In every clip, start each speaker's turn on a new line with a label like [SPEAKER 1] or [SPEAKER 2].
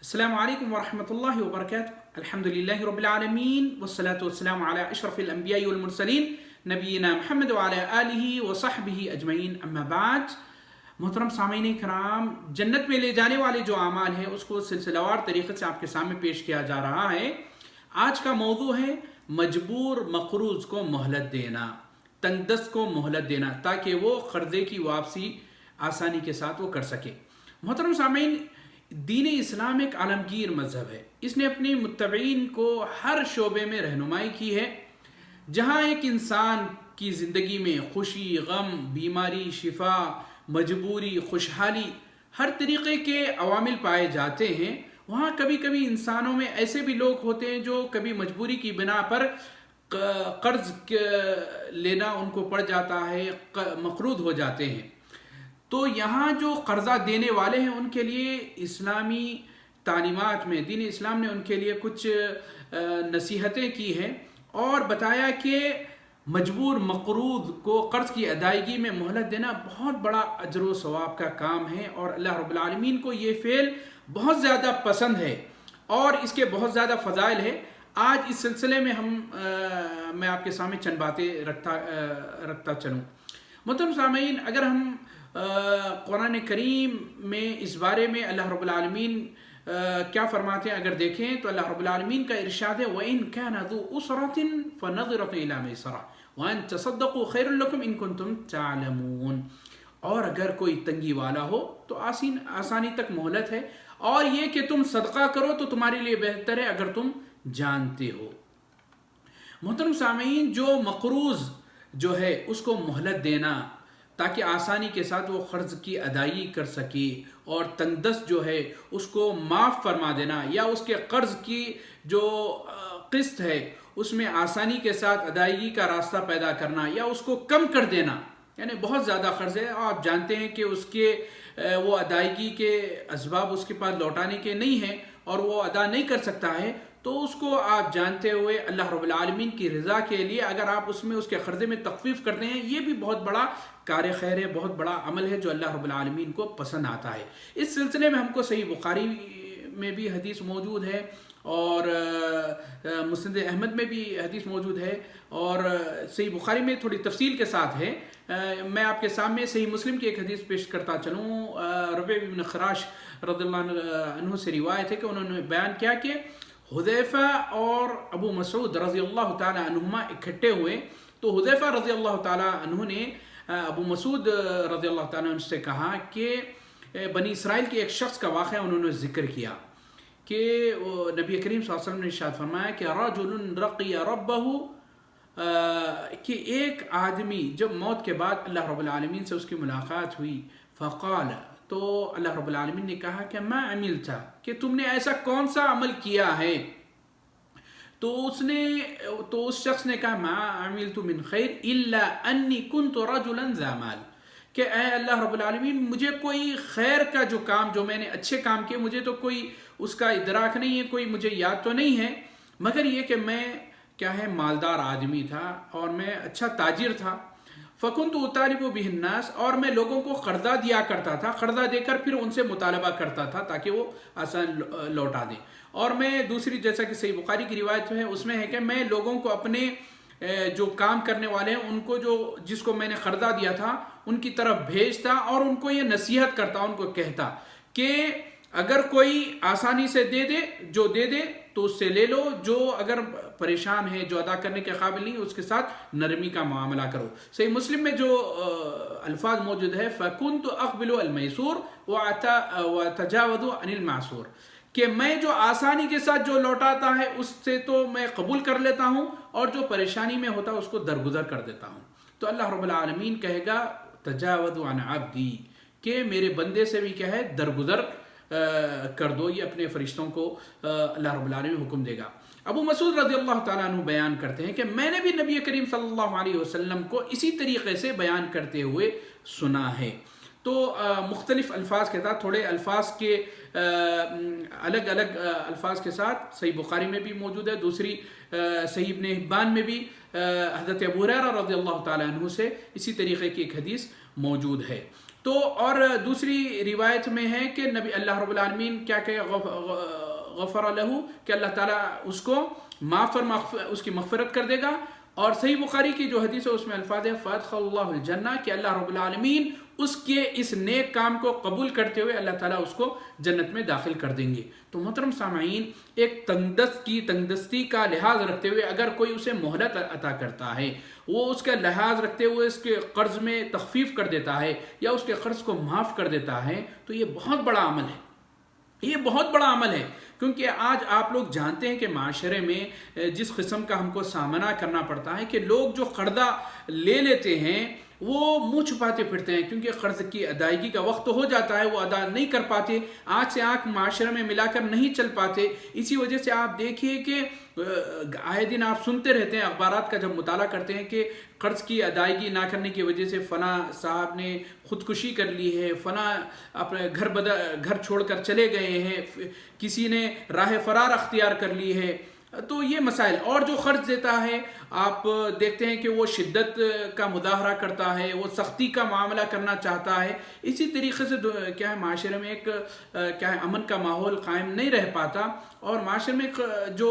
[SPEAKER 1] السلام علیکم ورحمۃ اللہ وبرکاتہ۔ الحمدللہ رب العالمین والصلاة والسلام علی اشرف الانبیاء والمرسلین نبینا محمد وعلی آلہ وصحبہ اجمعین، اما بعد۔ محترم سامعین کرام، جنت میں لے جانے والے جو اعمال ہیں اس کو سلسلہ وار طریقے سے آپ کے سامنے پیش کیا جا رہا ہے۔ آج کا موضوع ہے مجبور مقروض کو مہلت دینا، تنگ دست کو مہلت دینا، تاکہ وہ قرضے کی واپسی آسانی کے ساتھ وہ کر سکے۔ محترم سامعین، دین اسلام ایک عالمگیر مذہب ہے۔ اس نے اپنے متبعین کو ہر شعبے میں رہنمائی کی ہے۔ جہاں ایک انسان کی زندگی میں خوشی، غم، بیماری، شفا، مجبوری، خوشحالی، ہر طریقے کے عوامل پائے جاتے ہیں، وہاں کبھی کبھی انسانوں میں ایسے بھی لوگ ہوتے ہیں جو کبھی مجبوری کی بنا پر قرض لینا ان کو پڑ جاتا ہے، مقروض ہو جاتے ہیں۔ تو یہاں جو قرضہ دینے والے ہیں ان کے لیے اسلامی تعلیمات میں دین اسلام نے ان کے لیے کچھ نصیحتیں کی ہیں اور بتایا کہ مجبور مقروض کو قرض کی ادائیگی میں مہلت دینا بہت بڑا اجر و ثواب کا کام ہے، اور اللہ رب العالمین کو یہ فعل بہت زیادہ پسند ہے اور اس کے بہت زیادہ فضائل ہے۔ آج اس سلسلے میں میں آپ کے سامنے چند باتیں رکھتا چلوں۔ محترم سامعین، اگر ہم قرآن کریم میں اس بارے میں اللہ رب العالمین کیا فرماتے ہیں اگر دیکھیں تو اللہ رب العالمین کا ارشاد ہے وَإِن كَانَ ذُو أُسْرَةٍ فَنَظِرَةٌ إِلَىٰ مَيْسَرَةٍ وَأَن تَصَدَّقُوا خَيْرٌ لَكُمْ إِن كُنتُمْ تَعْلَمُونَ۔ اور اگر کوئی تنگی والا ہو تو آسانی تک مہلت ہے، اور یہ کہ تم صدقہ کرو تو تمہارے لیے بہتر ہے اگر تم جانتے ہو۔ محترم سامعین، جو مقروض جو ہے اس کو مہلت دینا تاکہ آسانی کے ساتھ وہ قرض کی ادائیگی کر سکے، اور تنگ دست جو ہے اس کو معاف فرما دینا، یا اس کے قرض کی جو قسط ہے اس میں آسانی کے ساتھ ادائیگی کا راستہ پیدا کرنا یا اس کو کم کر دینا۔ یعنی بہت زیادہ قرض ہے، آپ جانتے ہیں کہ اس کے وہ ادائیگی کے اسباب اس کے پاس لوٹانے کے نہیں ہیں اور وہ ادا نہیں کر سکتا ہے، تو اس کو آپ جانتے ہوئے اللہ رب العالمین کی رضا کے لیے اگر آپ اس میں اس کے قرضے میں تخفیف کرتے ہیں، یہ بھی بہت بڑا کار خیر ہے، بہت بڑا عمل ہے جو اللہ رب العالمین کو پسند آتا ہے۔ اس سلسلے میں ہم کو صحیح بخاری میں بھی حدیث موجود ہے اور مسند احمد میں بھی حدیث موجود ہے، اور صحیح بخاری میں تھوڑی تفصیل کے ساتھ ہے۔ میں آپ کے سامنے صحیح مسلم کی ایک حدیث پیش کرتا چلوں۔ ربیع بن خراش رضی اللہ عنہ سے روایت ہے کہ انہوں نے بیان کیا کہ حذیفہ اور ابو مسعود رضی اللہ تعالی عنہما اکٹھے ہوئے، تو حذیفہ رضی اللہ تعالی عنہ نے ابو مسعود رضی اللہ تعالی عنہ سے کہا کہ بنی اسرائیل کے ایک شخص کا واقعہ انہوں نے ذکر کیا کہ نبی کریم صلی اللہ علیہ وسلم نے ارشاد فرمایا کہ رجل رقی ربہ، کہ ایک آدمی جب موت کے بعد اللہ رب العالمین سے اس کی ملاقات ہوئی، فقال، تو اللہ رب العالمین نے کہا کہ ما عملت، کہ تم نے ایسا کون سا عمل کیا ہے؟ تو اس شخص نے کہا ما عملت من خیر الا انی کنت رجلا ذا مال، کہ اے اللہ رب العالمین، مجھے کوئی خیر کا جو کام جو میں نے اچھے کام کیے مجھے تو کوئی اس کا ادراک نہیں ہے، کوئی مجھے یاد تو نہیں ہے، مگر یہ کہ میں کیا ہے مالدار آدمی تھا اور میں اچھا تاجر تھا۔ فَكُنْتُ أُطَالِبُ بِهِ النَّاسِ، اور میں لوگوں کو قرضہ دیا کرتا تھا، قرضہ دے کر پھر ان سے مطالبہ کرتا تھا تاکہ وہ آسان لوٹا دیں۔ اور میں دوسری، جیسا کہ صحیح بخاری کی روایت ہے اس میں ہے کہ میں لوگوں کو اپنے جو کام کرنے والے ہیں ان کو جس کو میں نے قرضہ دیا تھا ان کی طرف بھیجتا اور ان کو یہ نصیحت کرتا، ان کو کہتا کہ اگر کوئی آسانی سے دے دے تو اس سے لے لو، جو اگر پریشان ہے، جو ادا کرنے کے قابل نہیں، اس کے ساتھ نرمی کا معاملہ کرو۔ صحیح مسلم میں جو الفاظ موجود ہے فَكُنْتُ أَقْبِلُ الْمَيْسُورَ وَأَتَجَاوَزُ عَنِ الْمَعْسُورِ، کہ میں جو آسانی کے ساتھ جو لوٹاتا ہے اس سے تو میں قبول کر لیتا ہوں، اور جو پریشانی میں ہوتا ہے اس کو درگزر کر دیتا ہوں۔ تو اللہ رب العالمین کہے گا تجاوز عن عبدی، کہ میرے بندے سے بھی کیا ہے درگزر کر دو، یہ اپنے فرشتوں کو اللہ رب العالمین حکم دے گا۔ ابو مسعود رضی اللہ تعالیٰ عنہ بیان کرتے ہیں کہ میں نے بھی نبی کریم صلی اللہ علیہ وسلم کو اسی طریقے سے بیان کرتے ہوئے سنا ہے۔ تو مختلف الفاظ کے ساتھ، تھوڑے الفاظ کے الگ الگ الفاظ کے ساتھ صحیح بخاری میں بھی موجود ہے، دوسری صحیح ابن حبان میں بھی حضرت ابو ہریرہ رضی اللہ تعالیٰ عنہ سے اسی طریقے کی ایک حدیث موجود ہے۔ تو اور دوسری روایت میں ہے کہ نبی اللہ رب العالمین کیا کہ غفر لہو کہ اللہ تعالیٰ اس کو معاف اس کی مغفرت کر دے گا. اور صحیح بخاری کی جو حدیث ہے اس میں الفاظ ہے فَأَدْخَلَ اللَّهُ الْجَنَّةَ کہ اللہ رب العالمین اس کے اس نیک کام کو قبول کرتے ہوئے اللہ تعالیٰ اس کو جنت میں داخل کر دیں گے. تو محترم سامعین، ایک تنگدستی کا لحاظ رکھتے ہوئے اگر کوئی اسے مہلت عطا کرتا ہے، وہ اس کا لحاظ رکھتے ہوئے اس کے قرض میں تخفیف کر دیتا ہے یا اس کے قرض کو معاف کر دیتا ہے، تو یہ بہت بڑا عمل ہے. یہ بہت بڑا عمل ہے، کیونکہ آج آپ لوگ جانتے ہیں کہ معاشرے میں جس قسم کا ہم کو سامنا کرنا پڑتا ہے کہ لوگ جو قرضہ لے لیتے ہیں وہ منہ چھپاتے پھرتے ہیں، کیونکہ قرض کی ادائیگی کا وقت ہو جاتا ہے، وہ ادا نہیں کر پاتے، آنکھ سے آنکھ معاشرے میں ملا کر نہیں چل پاتے. اسی وجہ سے آپ دیکھیے کہ آئے دن آپ سنتے رہتے ہیں، اخبارات کا جب مطالعہ کرتے ہیں کہ قرض کی ادائیگی نہ کرنے کی وجہ سے فلاں صاحب نے خودکشی کر لی ہے، فلاں اپنے گھر چھوڑ کر چلے گئے ہیں، کسی نے راہ فرار اختیار کر لی ہے. تو یہ مسائل، اور جو قرض دیتا ہے آپ دیکھتے ہیں کہ وہ شدت کا مظاہرہ کرتا ہے، وہ سختی کا معاملہ کرنا چاہتا ہے. اسی طریقے سے کیا ہے معاشرے میں ایک کیا ہے امن کا ماحول قائم نہیں رہ پاتا، اور معاشرے میں جو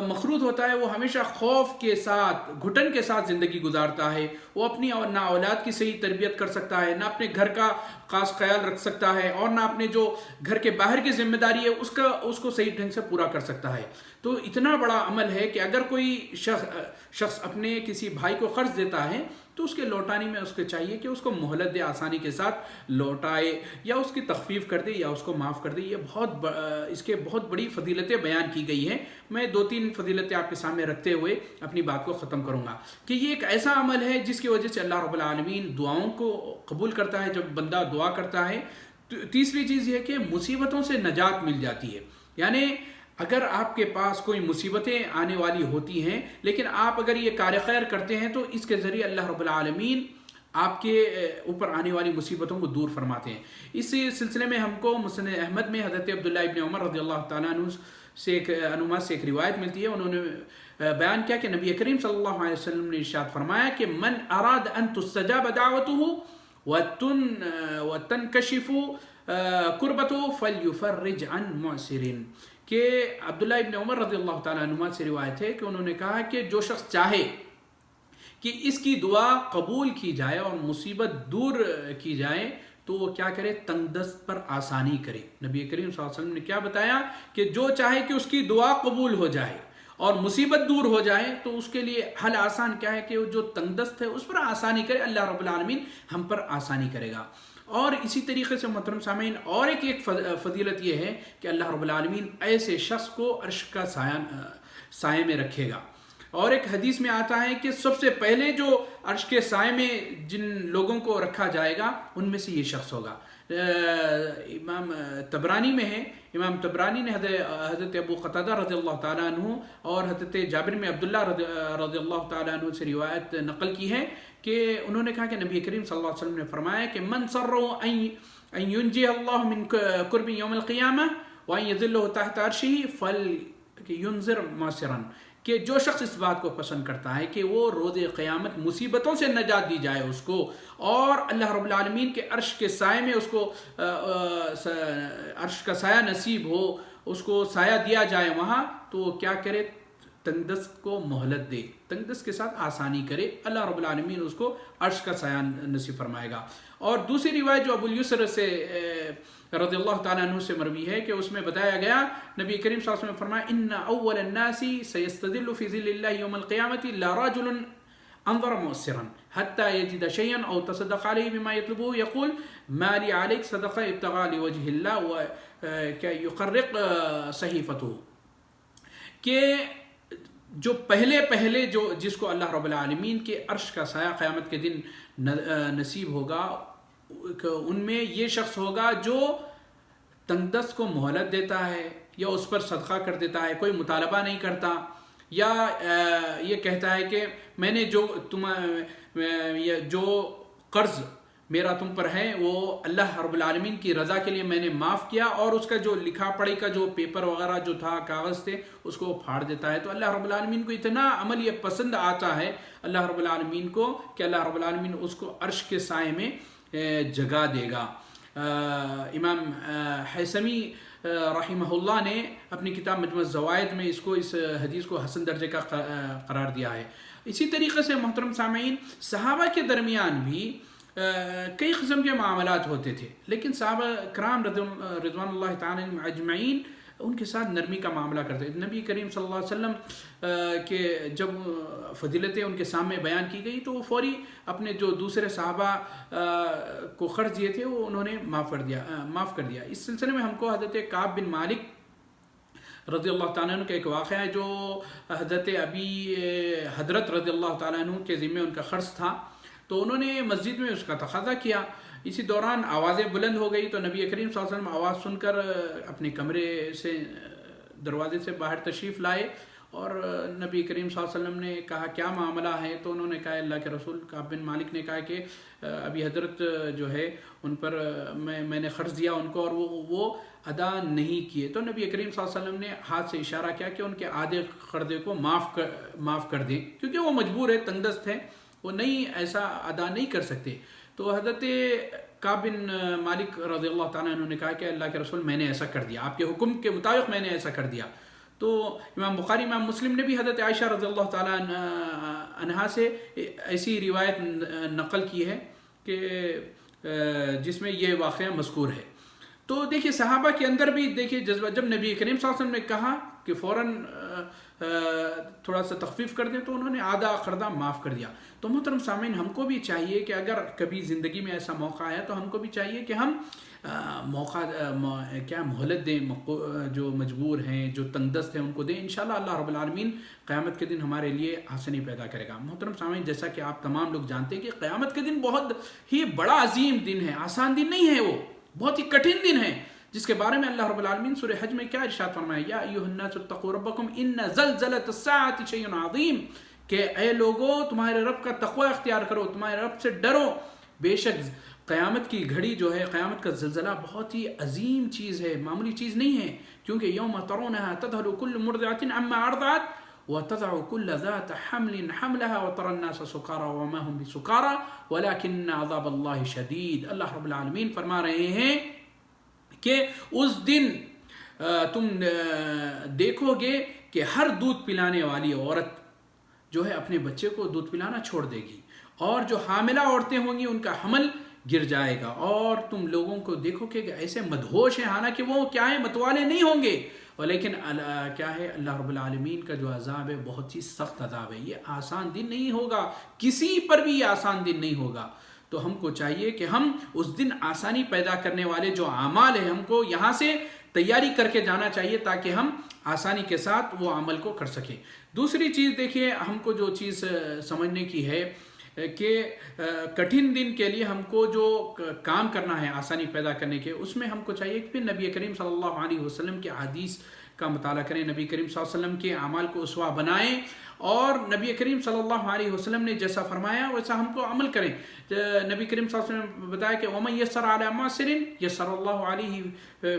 [SPEAKER 1] مخلوط ہوتا ہے وہ ہمیشہ خوف کے ساتھ، گھٹن کے ساتھ زندگی گزارتا ہے. وہ اپنی اور نہ اولاد کی صحیح تربیت کر سکتا ہے، نہ اپنے گھر کا خاص خیال رکھ سکتا ہے، اور نہ اپنے جو گھر کے باہر کی ذمہ داری ہے اس کو صحیح ڈھنگ سے پورا کر سکتا ہے. تو اتنا بڑا عمل ہے کہ اگر کوئی شخص اپنے کسی بھائی کو قرض دیتا ہے تو اس کے لوٹانے میں اس کو چاہیے کہ اس کو مہلت دے، آسانی کے ساتھ لوٹائے، یا اس کی تخفیف کر دے یا اس کو معاف کر دے. یہ اس کے بہت بڑی فضیلتیں بیان کی گئی ہیں. میں 2-3 فضیلتیں آپ کے سامنے رکھتے ہوئے اپنی بات کو ختم کروں گا کہ یہ ایک ایسا عمل ہے جس کی وجہ سے اللہ رب العالمین دعاؤں کو قبول کرتا ہے جب بندہ دعا کرتا ہے. تیسری چیز یہ کہ مصیبتوں سے نجات مل جاتی ہے. یعنی اگر آپ کے پاس کوئی مصیبتیں آنے والی ہوتی ہیں لیکن آپ اگر یہ کار خیر کرتے ہیں تو اس کے ذریعے اللہ رب العالمین آپ کے اوپر آنے والی مصیبتوں کو دور فرماتے ہیں. اس سلسلے میں ہم کو مسند احمد میں حضرت عبداللہ ابن عمر رضی اللہ تعالیٰ عنہ سے ایک روایت ملتی ہے. انہوں نے بیان کیا کہ نبی کریم صلی اللہ علیہ وسلم نے ارشاد فرمایا کہ من اراد ان تستجاب دعوته وتنکشف کربته فلیفرج عن معسر. کہ عبداللہ ابن عمر رضی اللہ تعالیٰ عنہ سے روایت ہے کہ انہوں نے کہا کہ جو شخص چاہے کہ اس کی دعا قبول کی جائے اور مصیبت دور کی جائے تو وہ کیا کرے؟ تنگ دست پر آسانی کرے. نبی کریم صلی اللہ علیہ وسلم نے کیا بتایا کہ جو چاہے کہ اس کی دعا قبول ہو جائے اور مصیبت دور ہو جائے تو اس کے لیے حل آسان کیا ہے کہ وہ جو تنگ دست ہے اس پر آسانی کرے. اللہ رب العالمین ہم پر آسانی کرے گا. اور اسی طریقے سے محترم سامعین اور ایک فضیلت یہ ہے کہ اللہ رب العالمین ایسے شخص کو عرش کا سائے میں رکھے گا. اور ایک حدیث میں آتا ہے کہ سب سے پہلے جو عرش کے سائے میں جن لوگوں کو رکھا جائے گا ان میں سے یہ شخص ہوگا. امام طبرانی میں ہے، امام طبرانی نے حضرت ابو قتادہ رضی اللہ تعالیٰ عنہ اور حضرت جابر میں عبداللہ رضی اللہ تعالیٰ عنہ سے روایت نقل کی ہے کہ انہوں نے کہا کہ نبی کریم صلی اللہ علیہ وسلم نے فرمایا کہ من سرہ ان ینجی اللہ من کرب یوم القیامہ وان یذلہ تحت عرشہ فلینذر معسرا. کہ جو شخص اس بات کو پسند کرتا ہے کہ وہ روز قیامت مصیبتوں سے نجات دی جائے اس کو، اور اللہ رب العالمین کے عرش کے سائے میں اس کو عرش کا سایہ نصیب ہو، اس کو سایہ دیا جائے وہاں، تو وہ کیا کرے؟ تنگدست کو مہلت دے، تنگدست کے ساتھ آسانی کرے. اللہ رب العالمین اس کو عرش کا سایہ نصیب فرمائے گا. اور دوسری روایت جو ابو الیسر سے رضی اللہ تعالیٰ عنہ سے مروی ہے کہ اس میں بتایا گیا نبی کریم صلی اللہ علیہ وسلم نے فرمایا ان اول الناس سيستظل في ظل الله يوم القيامة لا رجل انظر مؤثرا حتى يجد شيئا او تصدق عليه بما يطلبه يقول ما لي عليك صدقه ابتغاء لوجه الله ويقرق صحيفته. کہ جو پہلے جو جس کو اللہ رب العالمین کے عرش کا سایہ قیامت کے دن نصیب ہوگا ان میں یہ شخص ہوگا جو تنگدست کو مہلت دیتا ہے یا اس پر صدقہ کر دیتا ہے، کوئی مطالبہ نہیں کرتا، یا یہ کہتا ہے کہ میں نے جو قرض میرا تم پر ہے وہ اللہ رب العالمین کی رضا کے لیے میں نے معاف کیا، اور اس کا جو لکھا پڑھی کا جو پیپر وغیرہ جو تھا، کاغذ تھے، اس کو پھاڑ دیتا ہے. تو اللہ رب العالمین کو اتنا عمل یہ پسند آتا ہے اللہ رب العالمین کو کہ اللہ رب العالمین اس کو عرش کے سائے میں جگا دے گا۔ امام حیثمی رحمہ اللہ نے اپنی کتاب مجموع الزوائد میں اس حدیث کو حسن درجے کا قرار دیا ہے۔ اسی طریقے سے محترم سامعین، صحابہ کے درمیان بھی کئی قسم کے معاملات ہوتے تھے، لیکن صحابہ کرام رضوان اللہ تعالی اجمعین ان کے ساتھ نرمی کا معاملہ کرتے تھے۔ نبی کریم صلی اللہ علیہ وسلم کے جب فضیلتیں ان کے سامنے بیان کی گئی تو وہ فوری اپنے جو دوسرے صحابہ کو قرض دیے تھے وہ انہوں نے معاف کر دیا۔ اس سلسلے میں ہم کو حضرت کعب بن مالک رضی اللہ تعالیٰ عنہ کا ایک واقعہ ہے جو حضرت ابی حضرت رضی اللہ تعالیٰ عنہ کے ذمے ان کا قرض تھا، تو انہوں نے مسجد میں اس کا تقاضا کیا۔ اسی دوران آوازیں بلند ہو گئی تو نبی کریم صلی اللہ علیہ وسلم آواز سن کر اپنے کمرے سے دروازے سے باہر تشریف لائے اور نبی کریم صلی اللہ علیہ وسلم نے کہا کیا معاملہ ہے؟ تو انہوں نے کہا اللہ کے رسول، کعب بن مالک نے کہا کہ ابھی حضرت جو ہے ان پر میں نے قرض دیا ان کو اور وہ ادا نہیں کیے۔ تو نبی کریم صلی اللہ علیہ وسلم نے ہاتھ سے اشارہ کیا کہ ان کے آدھے قرضے کو معاف کر دیں، کیونکہ وہ مجبور ہے، تنگ دست ہے، وہ نہیں ایسا ادا نہیں کر سکتے۔ تو حضرت کعب بن مالک رضی اللہ تعالیٰ عنہ نے کہا کہ اللہ کے رسول میں نے ایسا کر دیا، آپ کے حکم کے مطابق میں نے ایسا کر دیا۔ تو امام بخاری امام مسلم نے بھی حضرت عائشہ رضی اللہ تعالیٰ عنہا سے ایسی روایت نقل کی ہے کہ جس میں یہ واقعہ مذکور ہے۔ تو دیکھیے صحابہ کے اندر بھی دیکھیے جذبہ، جب نبی کریم صلی اللہ علیہ وسلم نے کہا کہ فوراً تھوڑا سا تخفیف کر دیں تو انہوں نے آدھا قرضہ معاف کر دیا۔ تو محترم سامعین، ہم کو بھی چاہیے کہ اگر کبھی زندگی میں ایسا موقع آیا تو ہم کو بھی چاہیے کہ ہم مہلت دیں، جو مجبور ہیں، جو تنگ دست ہیں ان کو دیں۔ انشاءاللہ اللہ رب العالمین قیامت کے دن ہمارے لیے آسانی پیدا کرے گا۔ محترم سامعین، جیسا کہ آپ تمام لوگ جانتے ہیں کہ قیامت کے دن بہت ہی بڑا عظیم دن ہے، آسان دن نہیں ہے، وہ بہت ہی کٹھن دن ہے، جس کے بارے میں اللہ رب العالمین سورہ حج میں کیا ارشاد فرمایا، یا ایھا الناس اتقوا ربکم ان زلزلۃ الساعۃ شیء عظیم، کہ اے لوگو تمہارے رب کا تقوی اختیار کرو، تمہارے رب سے ڈرو، بے شک قیامت کی گھڑی جو ہے، قیامت کا زلزلہ بہت ہی عظیم چیز ہے، معمولی چیز نہیں ہے، کیونکہ یوم ترونها تذهل كل مرضعة عما ارضعت وتضع كل ذات حمل حملها وترى الناس سكارى وما هم بسكارى ولكن عذاب الله شديد۔ اللہ رب العالمین فرما رہے ہیں کہ اس دن تم دیکھو گے کہ ہر دودھ پلانے والی عورت جو ہے اپنے بچے کو دودھ پلانا چھوڑ دے گی، اور جو حاملہ عورتیں ہوں گی ان کا حمل گر جائے گا، اور تم لوگوں کو دیکھو کہ ایسے مدہوش ہیں، حالانکہ وہ کیا ہے، متوالے نہیں ہوں گے، لیکن کیا ہے، اللہ رب العالمین کا جو عذاب ہے بہت ہی سخت عذاب ہے، یہ آسان دن نہیں ہوگا، کسی پر بھی یہ آسان دن نہیں ہوگا۔ تو ہم کو چاہیے کہ ہم اس دن آسانی پیدا کرنے والے جو اعمال ہیں ہم کو یہاں سے تیاری کر کے جانا چاہیے تاکہ ہم آسانی کے ساتھ وہ عمل کو کر سکیں۔ دوسری چیز دیکھیے، ہم کو جو چیز سمجھنے کی ہے کہ کٹھن دن کے لیے ہم کو جو کام کرنا ہے آسانی پیدا کرنے کے، اس میں ہم کو چاہیے کہ پھر نبی کریم صلی اللہ علیہ وسلم کے حدیث کا مطالعہ کریں، نبی کریم صلی اللہ علیہ وسلم کے اعمال کو اسوہ بنائیں، اور نبی کریم صلی اللہ علیہ وسلم نے جیسا فرمایا ویسا ہم کو عمل کریں۔ نبی کریم صلی اللہ علیہ وسلم نے بتایا کہ وَمَن يَسَّرَ عَلَى مُعْسِرٍ يَسَّرَ اللَّهُ عَلَيْهِ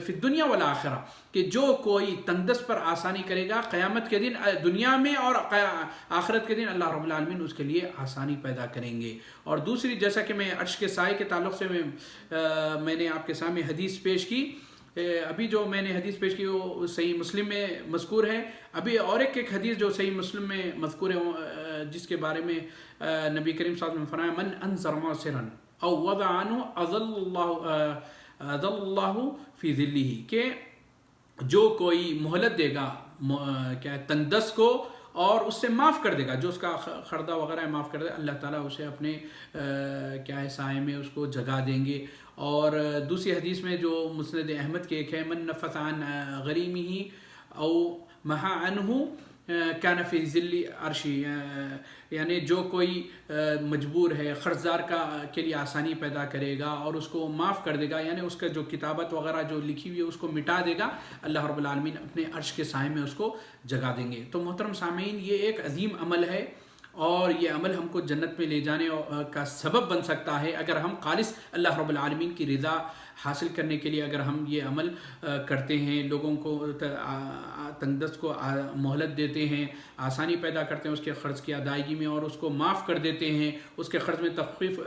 [SPEAKER 1] فِي الدُّنْيَا وَالْآخِرَةِ، کہ جو کوئی تنگ دست پر آسانی کرے گا قیامت کے دن، دنیا میں اور آخرت کے دن اللہ رب العالمین اس کے لیے آسانی پیدا کریں گے۔ اور دوسری، جیسا کہ میں عرش کے سائے کے تعلق سے میں نے آپ کے سامنے حدیث پیش کی، ابھی جو میں نے حدیث پیش کی وہ صحیح مسلم میں مذکور ہے، ابھی اور ایک حدیث جو صحیح مسلم میں مذکور ہے جس کے بارے میں نبی کریم صلی اللہ علیہ وسلم نے فرمایا من انذر معسرا او وضع عنه اذل اللہ فی ذلہ، کہ جو کوئی مہلت دے گا کیا تنگ دست کو اور اس سے معاف کر دے گا، جو اس کا خردہ وغیرہ ہے معاف کر دے گا، اللہ تعالیٰ اسے اپنے کیا ہے سائے میں اس کو جگا دیں گے۔ اور دوسری حدیث میں جو مسند احمد کے ایک ہے من نفث عن غریمہ او محا عنہ کان فی ذل عرشی، یعنی جو کوئی مجبور ہے قرضدار کے لیے آسانی پیدا کرے گا اور اس کو معاف کر دے گا، یعنی اس کا جو کتابت وغیرہ جو لکھی ہوئی ہے اس کو مٹا دے گا، اللہ رب العالمین اپنے عرش کے سائے میں اس کو جگا دیں گے۔ تو محترم سامعین، یہ ایک عظیم عمل ہے اور یہ عمل ہم کو جنت میں لے جانے کا سبب بن سکتا ہے اگر ہم خالص اللہ رب العالمین کی رضا حاصل کرنے کے لیے اگر ہم یہ عمل کرتے ہیں، لوگوں کو تنگ دست کو مہلت دیتے ہیں، آسانی پیدا کرتے ہیں اس کے قرض کی ادائیگی میں، اور اس کو معاف کر دیتے ہیں، اس کے قرض میں تخفیف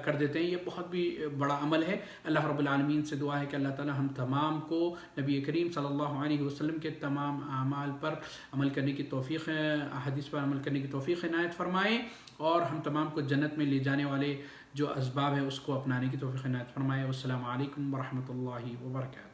[SPEAKER 1] کر دیتے ہیں، یہ بہت بھی بڑا عمل ہے۔ اللہ رب العالمین سے دعا ہے کہ اللہ تعالی ہم تمام کو نبی کریم صلی اللہ علیہ وسلم کے تمام اعمال پر عمل کرنے کی توفیق، حدیث پر عمل کرنے کی توفیق عنایت فرمائے، اور ہم تمام کو جنت میں لے جانے والے جو اسباب ہیں اس کو اپنانے کی توفیق عنایت فرمائے۔ والسلام علیکم ورحمۃ اللہ وبرکاتہ۔